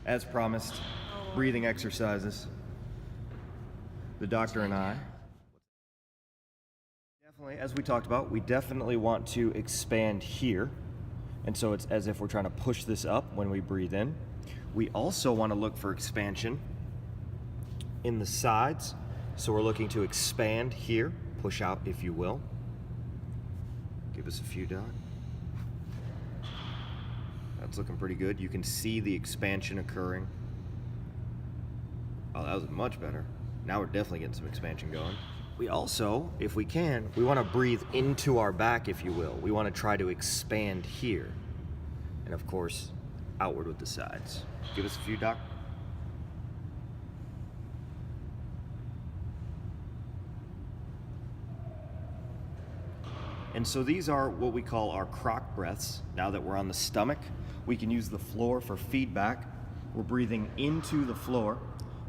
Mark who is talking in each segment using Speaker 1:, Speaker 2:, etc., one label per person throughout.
Speaker 1: as promised, breathing exercises. The doctor and I. Definitely, as we talked about, we definitely want to expand here. And so it's as if we're trying to push this up when we breathe in. We also want to look for expansion in the sides. So we're looking to expand here, push out if you will. Give us a few, Doc. That's looking pretty good. You can see the expansion occurring. Oh, that was much better. Now we're definitely getting some expansion going. We also, if we can, we want to breathe into our back, if you will. We want to try to expand here. And of course, outward with the sides. Give us a few, Doc. And so these are what we call our Croc breaths. Now that we're on the stomach, we can use the floor for feedback. We're breathing into the floor.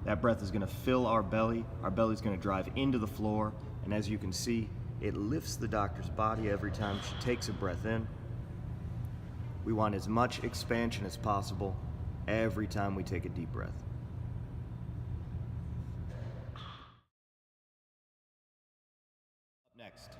Speaker 1: That breath is gonna fill our belly. Our belly's gonna drive into the floor. And as you can see, it lifts the doctor's body every time she takes a breath in. We want as much expansion as possible every time we take a deep breath. Next,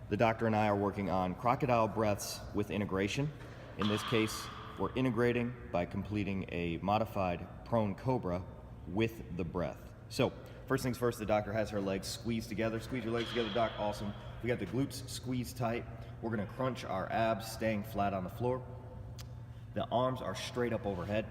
Speaker 1: the doctor and I are working on crocodile breaths with integration. In this case, we're integrating by completing a modified prone cobra with the breath. So, first things first, the doctor has her legs squeezed together. Squeeze your legs together, Doc. Awesome. We got the glutes squeezed tight. We're gonna crunch our abs, staying flat on the floor. The arms are straight up overhead.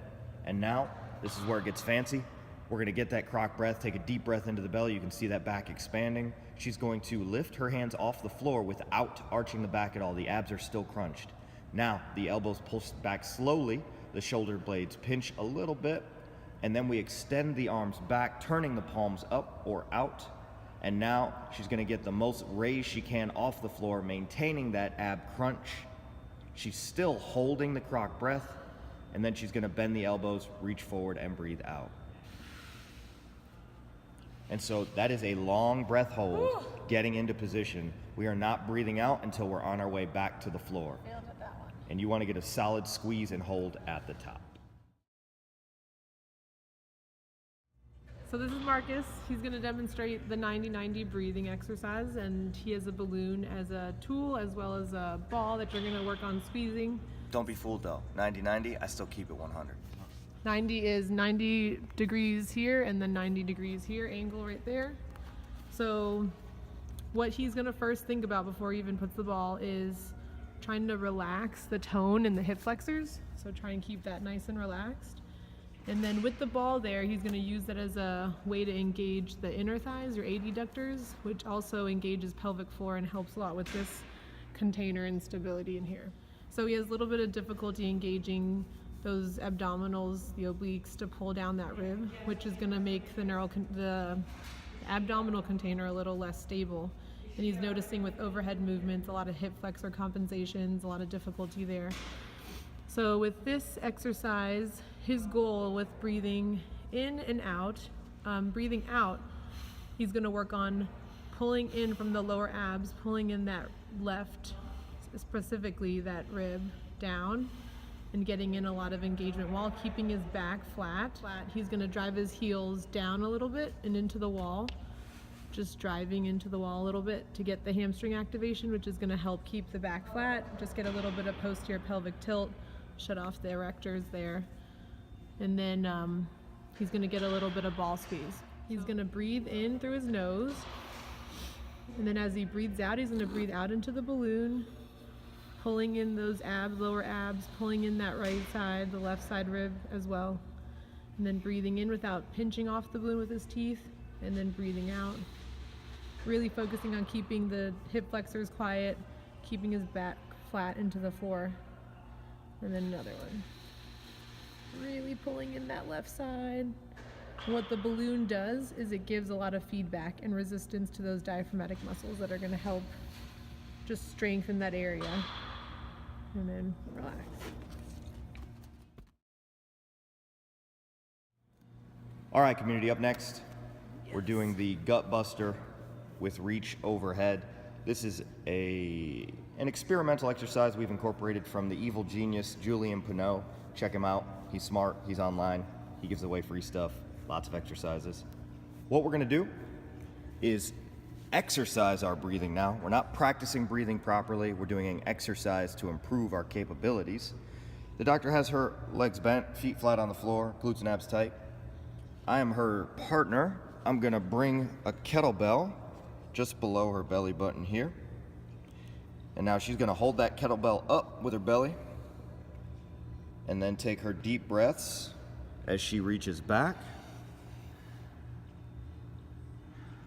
Speaker 1: And now, this is where it gets fancy. We're gonna get that Croc breath, take a deep breath into the belly. You can see that back expanding. She's going to lift her hands off the floor without arching the back at all. The abs are still crunched. Now, the elbows pull back slowly. The shoulder blades pinch a little bit. And then we extend the arms back, turning the palms up or out. And now she's gonna get the most raise she can off the floor, maintaining that ab crunch. She's still holding the Croc breath. And then she's gonna bend the elbows, reach forward, and breathe out. And so that is a long breath hold, getting into position. We are not breathing out until we're on our way back to the floor.
Speaker 2: Failed at that one.
Speaker 1: And you want to get a solid squeeze and hold at the top.
Speaker 2: So this is Marcus. He's going to demonstrate the 90-90 breathing exercise, and he has a balloon as a tool as well as a ball that you're going to work on squeezing.
Speaker 1: Don't be fooled though. 90-90, I still keep it 100.
Speaker 2: 90 is 90 degrees here and then 90 degrees here, angle right there. So what he's gonna first think about before he even puts the ball is trying to relax the tone in the hip flexors. So try and keep that nice and relaxed. And then with the ball there, he's gonna use that as a way to engage the inner thighs or adductors, which also engages pelvic floor and helps a lot with this container and stability in here. So he has a little bit of difficulty engaging those abdominals, the obliques, to pull down that rib, which is gonna make the abdominal container a little less stable. And he's noticing with overhead movements, a lot of hip flexor compensations, a lot of difficulty there. So with this exercise, his goal with breathing in and out, breathing out, he's gonna work on pulling in from the lower abs, pulling in that left, specifically that rib down, and getting in a lot of engagement while keeping his back flat. He's gonna drive his heels down a little bit and into the wall, just driving into the wall a little bit to get the hamstring activation, which is gonna help keep the back flat, just get a little bit of posterior pelvic tilt, shut off the erectors there. And then he's gonna get a little bit of ball squeeze. He's gonna breathe in through his nose, and then as he breathes out, he's gonna breathe out into the balloon, pulling in those abs, lower abs, pulling in that right side, the left side rib as well. And then breathing in without pinching off the balloon with his teeth, and then breathing out. Really focusing on keeping the hip flexors quiet, keeping his back flat into the floor. And then another one. Really pulling in that left side. And what the balloon does is it gives a lot of feedback and resistance to those diaphragmatic muscles that are gonna help just strengthen that area. And then relax.
Speaker 1: All right, community, up next, we're doing the gut buster with reach overhead. This is an experimental exercise we've incorporated from the evil genius, Julian Pineau. Check him out, he's smart, he's online. He gives away free stuff, lots of exercises. What we're gonna do is exercise our breathing now. We're not practicing breathing properly. We're doing an exercise to improve our capabilities. The doctor has her legs bent, feet flat on the floor, glutes and abs tight. I am her partner. I'm gonna bring a kettlebell just below her belly button here. And now she's gonna hold that kettlebell up with her belly and then take her deep breaths as she reaches back.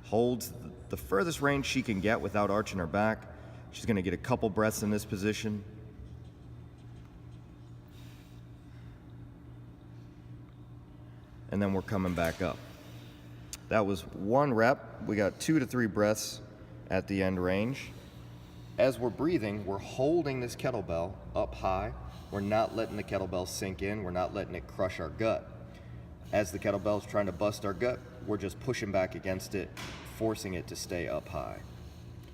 Speaker 1: Holds the furthest range she can get without arching her back. She's gonna get a couple breaths in this position. And then we're coming back up. That was 1 rep. We got 2 to 3 breaths at the end range. As we're breathing, we're holding this kettlebell up high. We're not letting the kettlebell sink in. We're not letting it crush our gut. As the kettlebell's trying to bust our gut, we're just pushing back against it, forcing it to stay up high.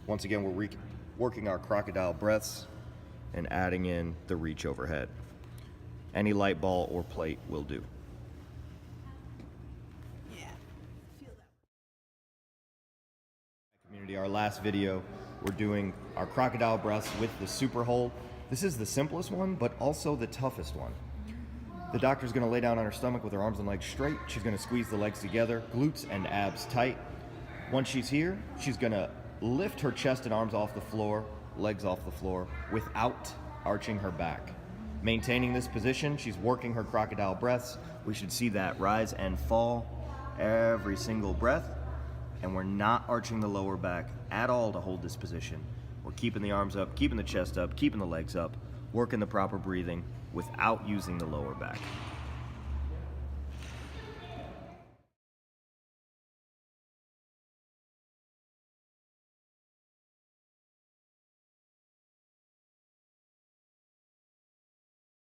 Speaker 1: Once again, we're working our crocodile breaths and adding in the reach overhead. Any light ball or plate will do. Community, our last video, we're doing our crocodile breaths with the super hold. This is the simplest one, but also the toughest one. The doctor's gonna lay down on her stomach with her arms and legs straight. She's gonna squeeze the legs together, glutes and abs tight. Once she's here, she's gonna lift her chest and arms off the floor, legs off the floor, without arching her back. Maintaining this position, she's working her crocodile breaths. We should see that rise and fall every single breath. And we're not arching the lower back at all to hold this position. We're keeping the arms up, keeping the chest up, keeping the legs up, working the proper breathing without using the lower back.